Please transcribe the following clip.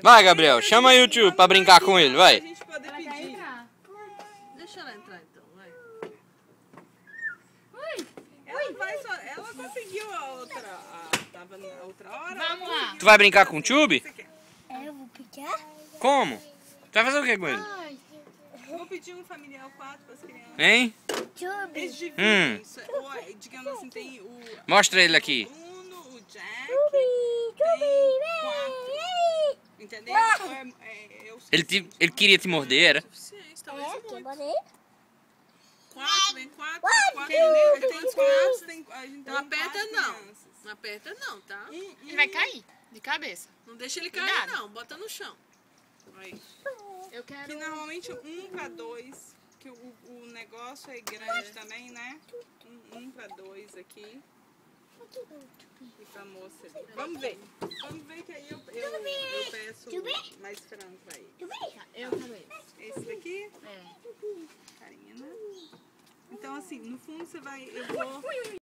Vai, Gabriel, chama aí o tio pra brincar com ele, vai. A gente poder pedir. Deixa ela entrar então, vai. Ela conseguiu a outra. Tava na outra hora. Vamos lá. Tu vai brincar com o tube? Eu vou pegar? Como? Tu vai fazer o que com ele? Vou pedir um familiar 4 para as crianças. Hein? Tube. Eles dividem isso. Digamos assim, tem o Mostra ele aqui. Bruno, o Jack, Tube. tem 4. Entendeu? Ele queria te morder, era? Suficiente, talvez É, que eu muito. botei. 4, vem 4. Ele tem 4, tem. A gente Não aperta não. Não aperta não, tá? Ele vai cair de cabeça. Não deixa ele cair Cuidado. não, bota no chão. Aí. Eu quero... Que normalmente 1 para 2, que o negócio é grande também, né? 1 para 2 aqui. E pra moça ali. Vamos ver. Vamos ver que aí eu peço mais frango pra ele. Eu também. Esse daqui, É. Karina. Então assim, no fundo você vai... Eu vou...